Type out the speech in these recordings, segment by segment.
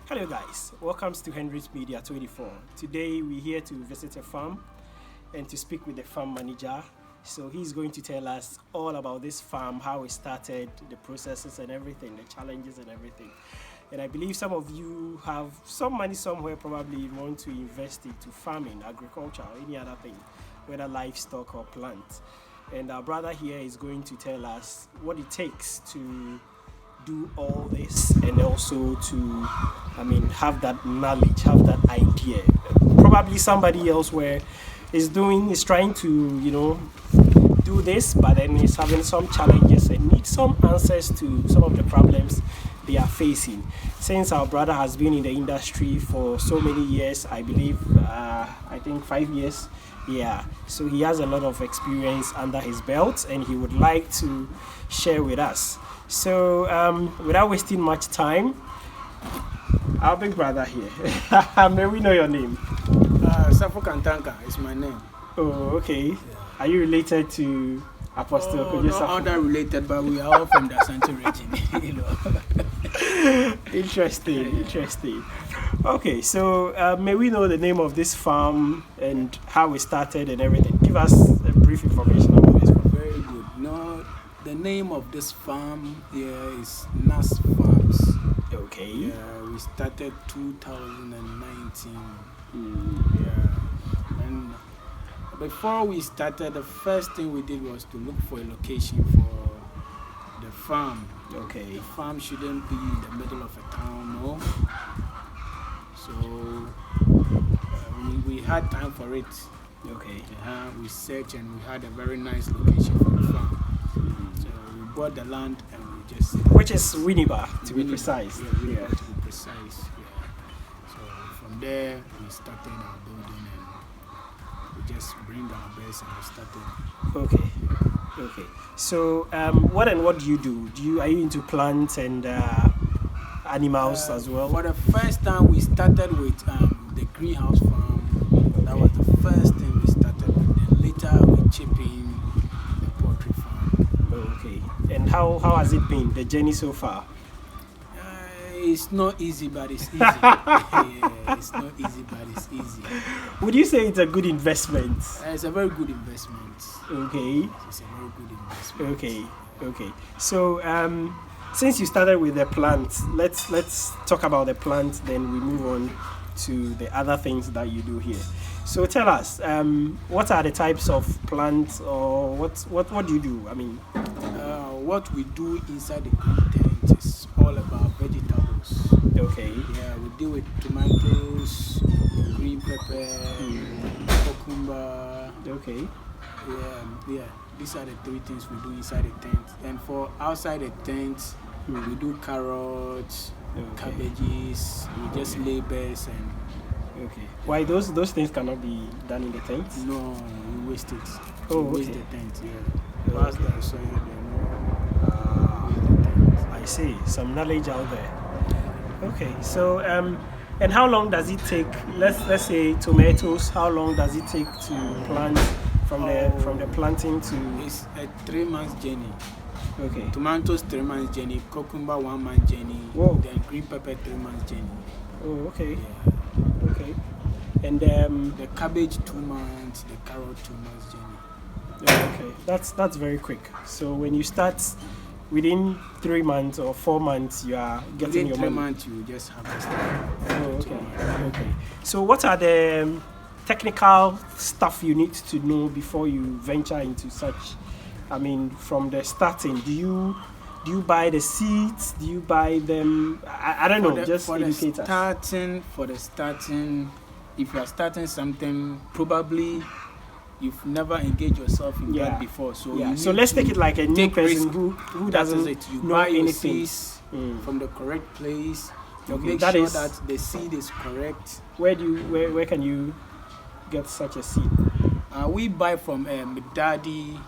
Hello guys, welcome to Henry's Media 24. Today we're here to visit a farm and to speak with the farm manager. So he's going to tell us all about this farm, how it started, the processes and everything, the challenges and everything. And I believe some of you have some money somewhere, probably you want to invest into farming, agriculture or any other thing, whether livestock or plant. And our brother here is going to tell us what it takes to do all this and also to have that knowledge, have that idea. Probably somebody elsewhere is trying to do this, but then is having some challenges and needs some answers to some of the problems they are facing. Since our brother has been in the industry for so many years, I believe I think 5 years, so he has a lot of experience under his belt and he would like to share with us. So without wasting much time, our big brother here, may we know your name? Safo Kantanka is my name. Oh, okay. Yeah. Are you related to Apostle Kojo Safo? Not other related, but we are all from the Asante region. Interesting. Okay, so may we know the name of this farm and how it started and everything? Give us a brief information about this farm. Very good. No, the name of this farm here is Nas Farms. Okay. Yeah, we started 2019. And before we started, the first thing we did was to look for a location for the farm. Okay. The farm shouldn't be in the middle of a town, no. So we had time for it. Okay. We searched and we had a very nice location for the farm. So we bought the land and we just... Which is Winneba, to be precise. Yeah, to be precise. Yeah. So from there, we started our building and we just bring our best and we started. Okay. So what do you do? Are you into plants and animals as well? For the first time, we started with the greenhouse farm. Okay. That was the first thing we started with. Then later, we chip in the poultry farm. Okay. And how has it been, the journey so far? It's not easy, but it's easy. It's not easy, but it's easy. Would you say it's a good investment? It's a very good investment. Okay. It's a very good investment. Okay. So, since you started with the plant, let's talk about the plant. Then we move on to the other things that you do here. So tell us, what are the types of plants, or what do you do? What we do inside the green tent is all about vegetables. Okay. Yeah, we deal with tomatoes, green pepper, cucumber. Okay. Yeah. These are the three things we do inside the tent. And for outside the tent, we do carrots, cabbages. We just lay beds and. Okay. Why those things cannot be done in the tent? No, we waste it. Oh, we waste okay. the tent. Yeah. Once the soil, I see. Some knowledge out there. Okay. So and how long does it take? Let's say tomatoes. How long does it take to plant from the planting to? It's a 3 months journey. Okay. Tomatoes 3 months journey. Cucumber 1 month journey. Whoa. Then green pepper 3 months journey. Oh, okay. Yeah. Okay. And the cabbage 2 months. The carrot 2 months journey. Okay. That's very quick. So when you start, within 3 months or 4 months, you are getting your money. Within 3 months, you just harvest. Oh, okay. So what are the technical stuff you need to know before you venture into such? From the starting, do you buy the seeds? Do you buy them? I don't know. Just educate us. For the starting, if you are starting something, probably you've never engaged yourself in that before. So let's take it like a new person who doesn't know buy anything. Your seeds from the correct place. You make that sure that the seed is correct. Where can you get such a seed? We buy from Daddy,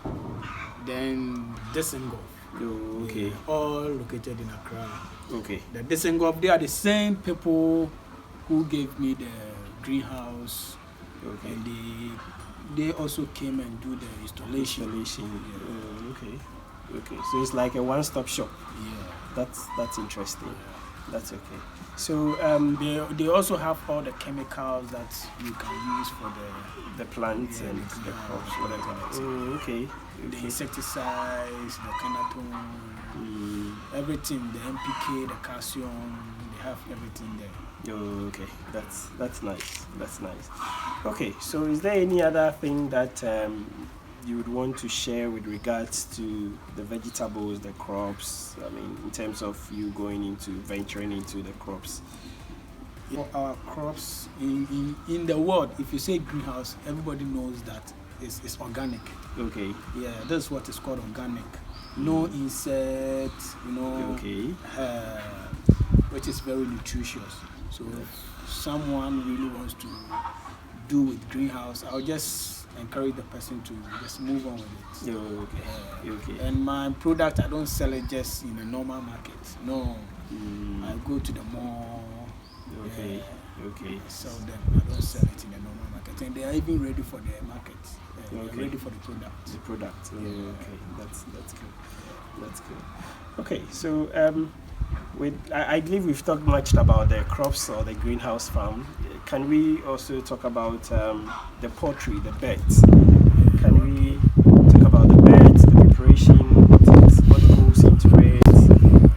then Desengov. Oh, okay. All located in Accra. Okay. The Desengov, they are the same people who gave me the greenhouse. Okay. And they also came and do the installation. Okay. So it's like a one-stop shop. Yeah. That's interesting. That's okay. So they also have all the chemicals that you can use for the plants and the crops, whatever. Oh, okay. The insecticides, the canatone, everything, the NPK, the calcium, they have everything there. Oh, okay. That's nice. That's nice. Okay, so is there any other thing that you would want to share with regards to the vegetables, the crops? I mean, in terms of you venturing into the crops. For our crops in the world, if you say greenhouse, everybody knows that it's organic. Okay. Yeah, that's what is called organic. No insects, Okay. Which is very nutritious. So if someone really wants to do with greenhouse, I'll just encourage the person to just move on with it. Okay. Okay. And my product, I don't sell it just in a normal market. No, I go to the mall. Okay. Okay. I sell them. I don't sell it in a normal market, and they are even ready for the market. They're ready for the product. The product. Okay. That's good. That's good. Okay. So I believe we've talked much about the crops or the greenhouse farm. Can we also talk about the poultry, the birds? Can we talk about the birds, the preparation, what goes into it,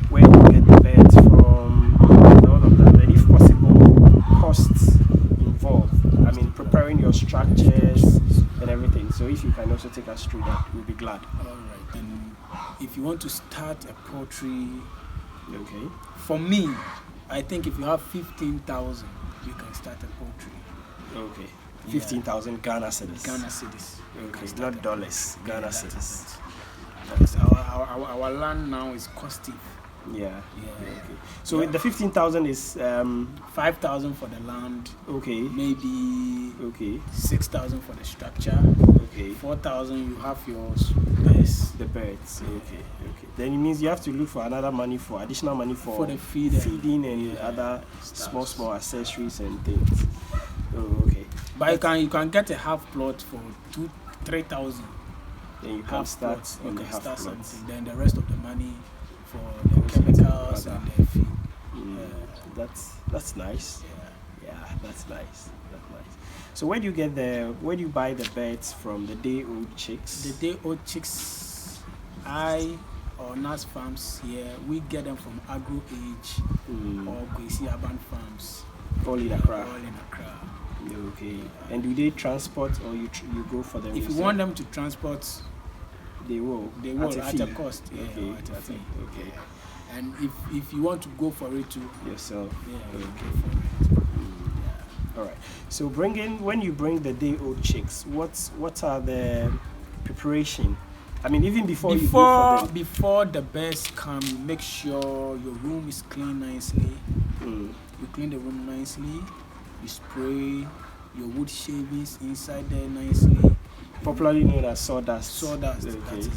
where you get the birds from, and all of that, and if possible, costs involved. I mean, preparing your structures and everything. So if you can also take us through that, we'll be glad. All right. And if you want to start a poultry, okay. For me, I think if you have 15,000, you can start a poultry. Okay. 15,000 Ghana cedis. Ghana cedis. Okay, not dollars. Ghana cedis. Because our land now is costing. Yeah. Okay. So the 15,000 is 5,000 for the land. Okay. Maybe 6,000 for the structure. Okay. 4,000 you have yours. Birds. The birds. Okay. Then it means you have to look for additional money for the feeding and other small accessories and things. Oh, okay. But you can get a half plot for 3,000. Then you can start on the half plot. Then the rest of the money for the chemicals and the feed. That's nice. Yeah, that's nice. So where do you buy the birds from? The day-old chicks? The day-old chicks, or Nas farms here, we get them from Agro or Kwesi Aban farms. All in Accra. Okay. And do they transport or you go for them? If you want them to transport, they will at a cost. Okay. At a fee. Okay. And if you want to go for it too yourself, go for it. All right. So when you bring the day-old chicks, what are the preparation? I mean, even before you go for them. Before the birds come, you make sure your room is clean nicely. You clean the room nicely. You spray your wood shavings inside there nicely. Popularly known as sawdust. Sawdust, that is it.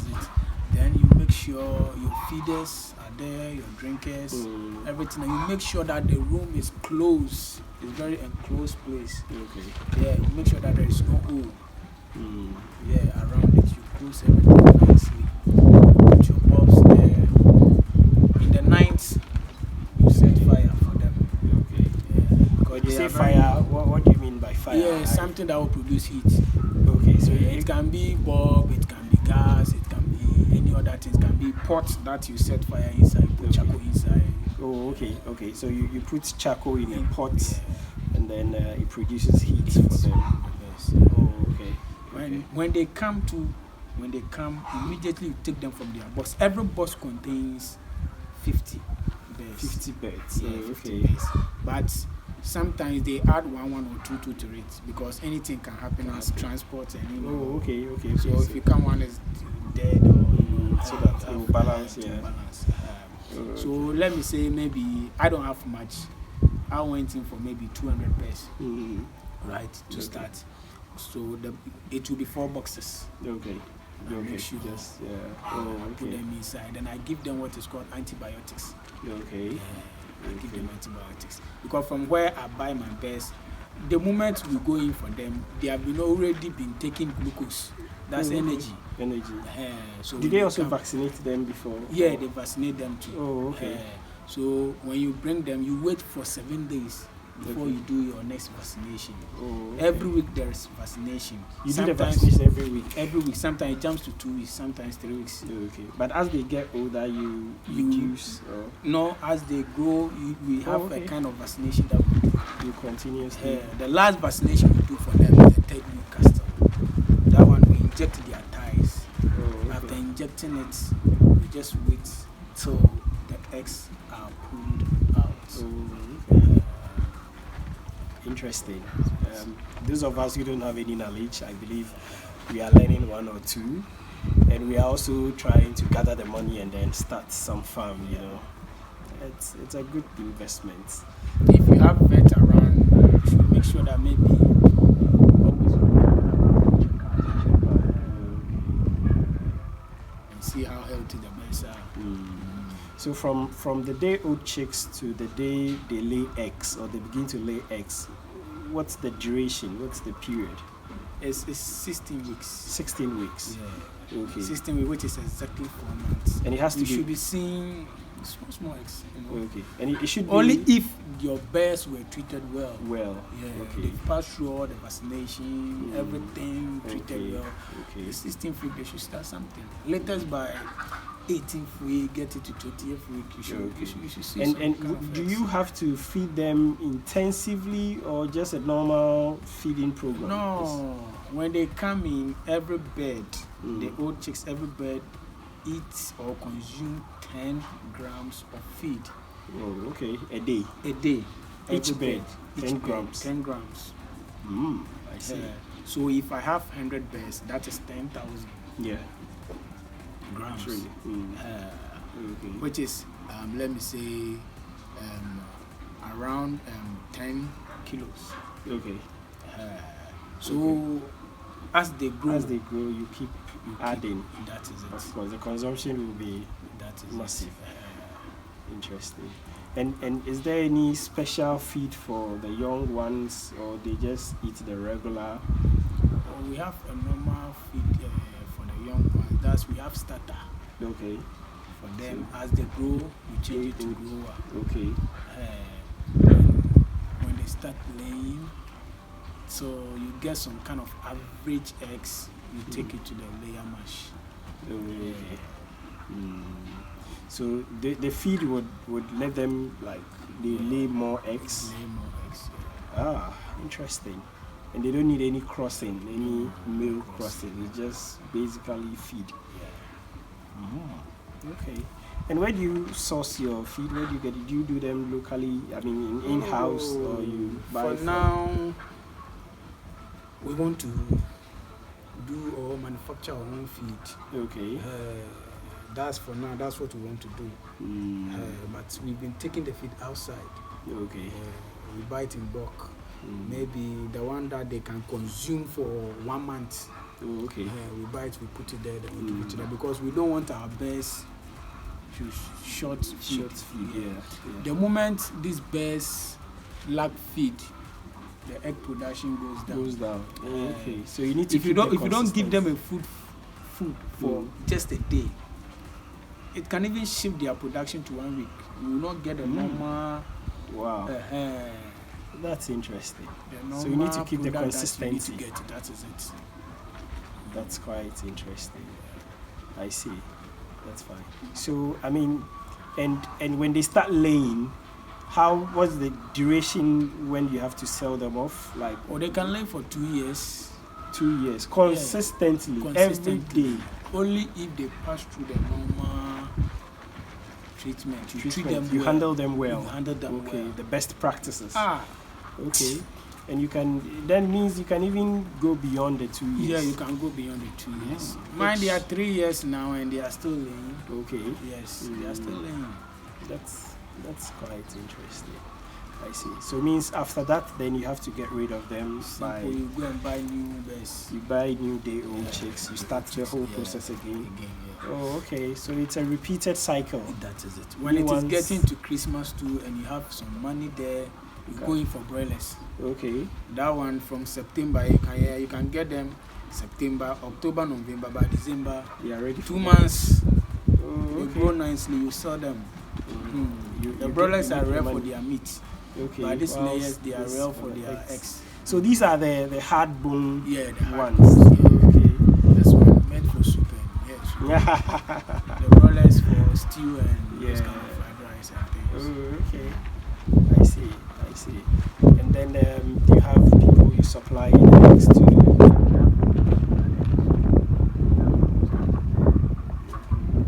Then you make sure your feeders are there, your drinkers, everything. And you make sure that the room is closed. It's a very enclosed place. Okay. Yeah, you make sure that there is no hole. Yeah, around it. You close everything nicely. Put your bulbs there. In the night, you set fire for them. Okay. Yeah. Because you say fire, what do you mean by fire? Yeah, something that will produce heat. Okay, so it can be bulb, it can be gas, it can be any other thing. It can be pot that you set fire inside, put charcoal inside. Oh, okay. So you put charcoal in a pot, and then it produces heat for them. Oh, okay. When they come, immediately you take them from their box. Every box contains 50 birds. 50 birds. Yeah, okay. 50 birds. But sometimes they add one or two to it because anything can happen as transport and Oh, okay. So if you come one is dead or so that it will balance. So let me say maybe I don't have much. I went in for maybe 200 pairs, right, to start. So it will be 4 boxes. Okay. Make sure put them inside, and I give them what is called antibiotics. Okay. I give them antibiotics because from where I buy my birds, the moment we go in for them, they have already been taking glucose. That's energy. Energy. So do they also vaccinate them before? Yeah, they vaccinate them too. Oh, okay. So when you bring them, you wait for 7 days before Okay. you do your next vaccination. Oh, okay. Every week there is vaccination. You do the Sometimes- vaccination every week. Every week. Sometimes it jumps to 2 weeks. Sometimes 3 weeks. Okay, but as they get older, you You- reduce or No, as they grow, we have okay. a kind of vaccination that we do. you continuously. The last vaccination we do for them is the third week castle. That one we inject their thighs. Oh, After okay. injecting it, we just wait till the eggs are pulled out. Oh, okay. Interesting. Those of us who don't have any knowledge, I believe we are learning one or two, and we are also trying to gather the money and then start some farm. You know, it's a good investment. If you have vet around, you should make sure that maybe always check out and see how healthy the birds are. So from the day old chicks to the day they lay eggs or they begin to lay eggs, what's the duration? What's the period? It's 16 weeks. 16 weeks. Yeah. Okay. 16 weeks, which is exactly 4 months. And it has to You be should be seeing small eggs. You know? okay. And it should Only be if your bears were treated well. well. Yeah, Okay. they passed through all the vaccination, everything treated Okay. well. Okay. The 16th week, they should start something. Latest by 18th week, get it to 20th week, you should, Okay. you should see And some kind of do eggs. you have to feed them intensively or just a normal feeding program? No, when they come in, every bird, Mm. the old chicks, every bird eats or consume 10 grams of feed Oh, okay. A day. a day. Each Every bird, each 10 bird, grams. 10 grams. I see. So if I have 100 birds, that is 10,000 Yeah. grams. Really. Okay. Which is, let me say, around 10 kilos. Okay. So as they grow, As they grow, you keep adding. that is it. Of course, the consumption will be That is massive. It. Interesting. And is there any special feed for the young ones, or they just eat the regular? We have a normal feed for the young ones. That's we have starter Okay. for them. As they grow, we change it to grower. Okay. When they start laying, so you get some kind of average eggs. You take it to the layer mash. Okay. So the feed would let them like they lay more eggs. Lay more eggs. Ah, interesting. And they don't need any crossing, any male crossing. It's just basically feed. Okay. And where do you source your feed? Where do you get it? Do you do them locally? I mean, in-house, or you buy? For from- now, we want to do or manufacture our own feed. Okay. That's for now. That's what we want to do. But we've been taking the feed outside. Okay. We buy it in bulk. Maybe the one that they can consume for 1 month. Oh, okay. We buy it, we put it there, then we give it to them because we don't want our bears to short feed. Short feed. Yeah. The moment these bears lack feed, the egg production goes down. Goes down. Oh, okay. So you need to. If you keep the don't give them consistency. a food for just a day, it can even shift their production to 1 week. You will not get a normal. Wow. Uh, That's interesting. the So you need to normal keep the product that you need consistency. to get. That is it. That's quite interesting. I see. That's fine. So I mean, and when they start laying, what's the duration when you have to sell them off? Like Or they can lay for 2 years. 2 years consistently, every day. Only if they pass through the normal treatment. You treat Treatment. them You well. handle them well. You handle them Okay, well. the best practices. Ah, Okay. And you can, that means you can even go beyond the 2 years. yeah, you can go beyond the 2 years. Mine, they are 3 years now and they are still laying. Okay. Yes, they are still laying. That's quite interesting. I see. So it means after that, then you have to get rid of them by Simple, you go and buy new bears. you buy new day-old chicks. You start the whole process again. Oh, okay. So it's a repeated cycle. That is it. When New it is ones. getting to Christmas too and you have some money there, you Okay. go in for broilers. Okay. That one from September, you can get them September, October, November, by December. You are ready. 2 months, Oh, they okay. grow nicely, you sell them. The broilers are rare for their meat. Okay. But these layers, they are rare for their eggs. So these are the hard bone ones. Yeah. Okay. This one meant for soup and the broilers for stew and those kind of fried rice and things. Oh, okay. I see. And then do you have people you supply the eggs to?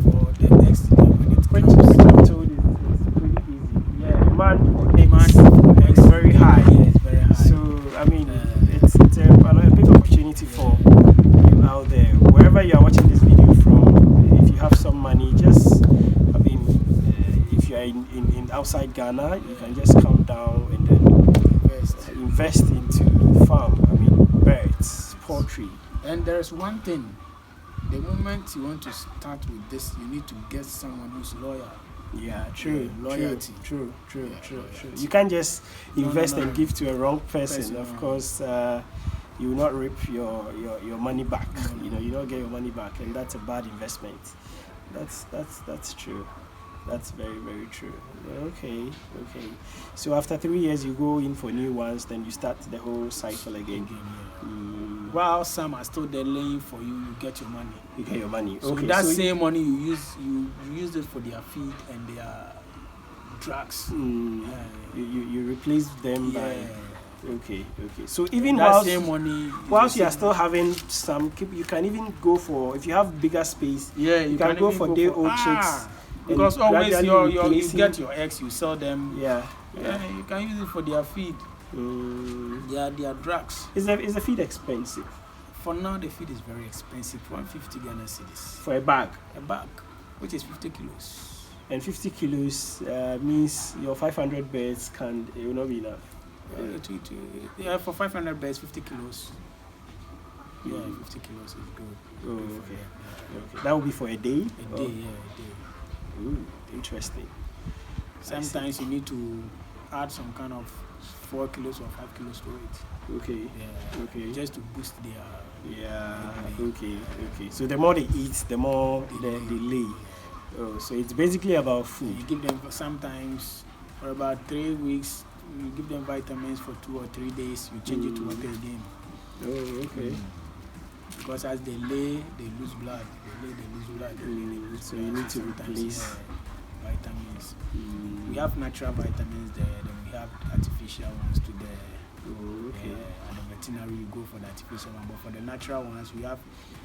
For the eggs, when it Which comes, I'm told is pretty easy. Yeah, demand for eggs is very high. Yeah, it's very high. So I mean, it's a big opportunity for you out there. Wherever you are watching this video from, if you have some money, just if you are in outside Ghana, you can just come down and then invest into farm. Birds, poultry. And there's one thing. The moment you want to start with this, you need to get someone who's loyal. Yeah, true. Loyalty. True. Loyalty. You can't just invest No. and give to a wrong person. Of course, you will not reap your money back. No. You don't get your money back, and that's a bad investment. That's true. That's very, very true. Okay. So after 3 years, you go in for new ones, then you start the whole cycle again. While some are still there laying for you, you get your money. You get your money. So Okay. that same money you use it for their feed and their drugs. You replace them by. Okay. So even that same money, whilst you are still having some, you can even go for, if you have bigger space. you can go for day-old chicks. Because always you get get your eggs, you sell them. Yeah. You can use it for their feed. Their drugs. Is the feed expensive? For now, the feed is very expensive. 150 Ghana cedis for a bag, which is 50 kilos. And 50 kilos means your 500 birds it will not be enough. For 500 birds, 50 kilos. 50 kilos is good. Okay. That will be for a day. A day. Ooh, interesting. Sometimes you need to add some kind of 4 kilos or 5 kilos to it. Okay. Just to boost their. Okay. So the more they eat, the more they lay. Oh, so it's basically about food. You give them sometimes for about 3 weeks. You give them vitamins for 2 or 3 days. You change it to water again. Oh, okay. Because as they lay, they lose blood. They lose blood. So you need to replace vitamins. We have natural vitamins there, then we have artificial ones to there. Oh, okay. And the veterinary, you go for the artificial one, but for the natural ones, we have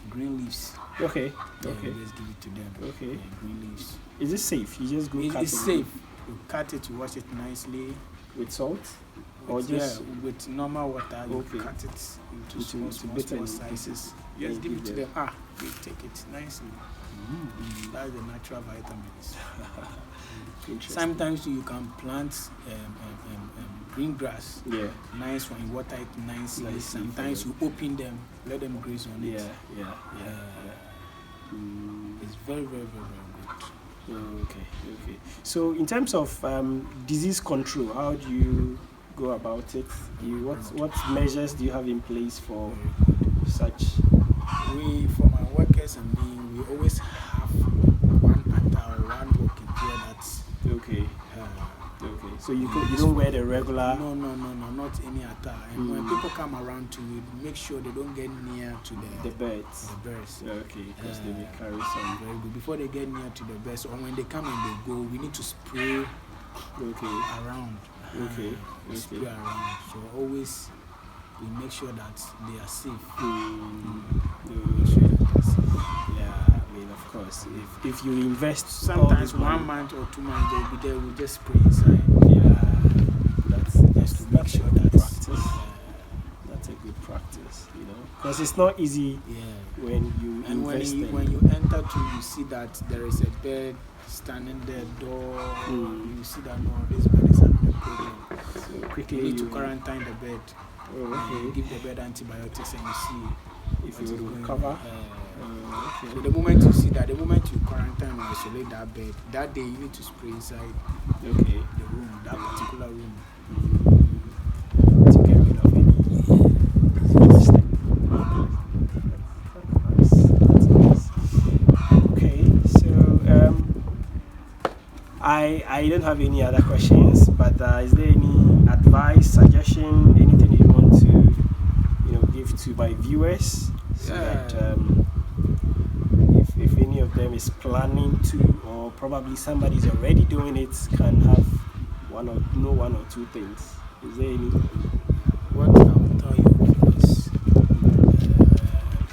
green leaves. Okay. You just give it to them. Okay. Green leaves. Is it safe? You just go cut it? It's safe. You cut it, you wash it nicely. With salt? Or just with normal water, you cut it into small sizes. Just give it to them. You take it nicely. That's the natural vitamins. Sometimes you can plant green grass. Yeah. Nice one. You water it nicely. Sometimes you open them, let them graze on it. It's very, very, very, very good. Okay. So in terms of disease control, how do you go about it? What measures do you have in place for such? For my workers and me, we always have one atta or one working gear that's okay. So you don't wear the regular? No, not any atta. And when people come around to it, make sure they don't get near to the birds. Okay, because they may carry some. Very good. Before they get near to the birds, or when they come and they go, we need to spray around. Spray around. So always we make sure that they are safe. Of course. If you invest, sometimes 1 month or 2 months they'll be there. We just spray inside. That's just to make sure that practice. That's a good practice, because it's not easy. When you invest. When you enter you see that there is a bird standing there door. You see that this bird is having a problem. So quickly you need to quarantine the bird. Give the bird antibiotics and you see if it will recover. So the moment you see that, the moment you quarantine or isolate that bird, that day you need to spray inside the room, that particular room. To get rid of That's nice. Okay, so I don't have any other questions, but is there any advice, suggestion, anything you want to give to my viewers, so that if any of them is planning to, or probably somebody's already doing it, can have one or two things? Is there any? What I will tell you is,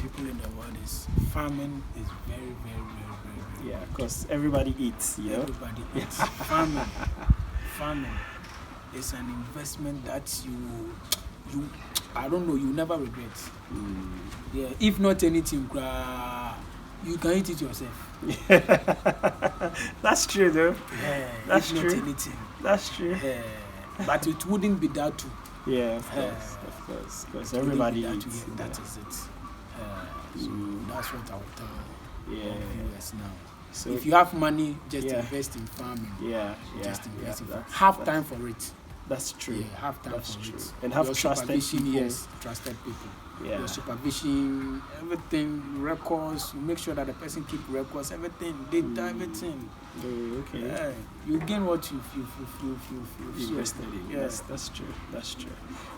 people in the world is farming is very, very, very, very, very. Yeah, because everybody eats. Everybody eats. Farming is an investment that you I don't know, you never regret. Yeah, if not anything, you can eat it yourself. That's true, though. Yeah, that's if true. Not anything. That's true. Yeah, but it wouldn't be that too. Yeah, of course, because everybody eats. Yeah, that is it. So that's what I would tell viewers now. So if you have money, just invest in farming. Just invest in farming. Have time for it. That's true. Yeah, have time for it. And have trusted people. Yes, trusted people. Yeah. Your supervision, everything, records. You make sure that the person keep records, everything, data, everything. Okay. Yeah, you gain what you invested in. Yeah. That's true.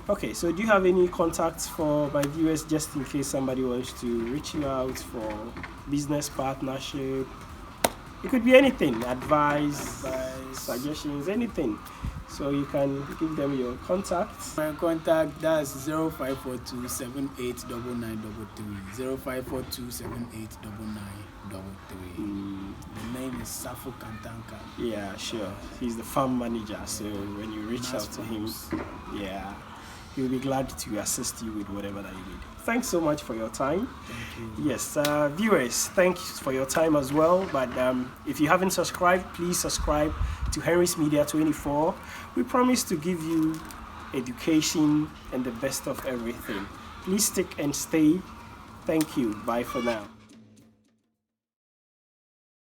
Okay, so do you have any contacts for my viewers, just in case somebody wants to reach you out for business partnership? It could be anything, advice, suggestions, anything. So you can give them your contacts. My contact, that's 0542 789933. 0542 789933. The name is Safo Kantanka. Yeah, sure. He's the farm manager. So when you reach out to him, he'll be glad to assist you with whatever that you need. Thanks so much for your time. Thank you. Yes, viewers, thanks for your time as well. But if you haven't subscribed, please subscribe to Henry's Media 24. We promise to give you education and the best of everything. Please stick and stay. Thank you. Bye for now.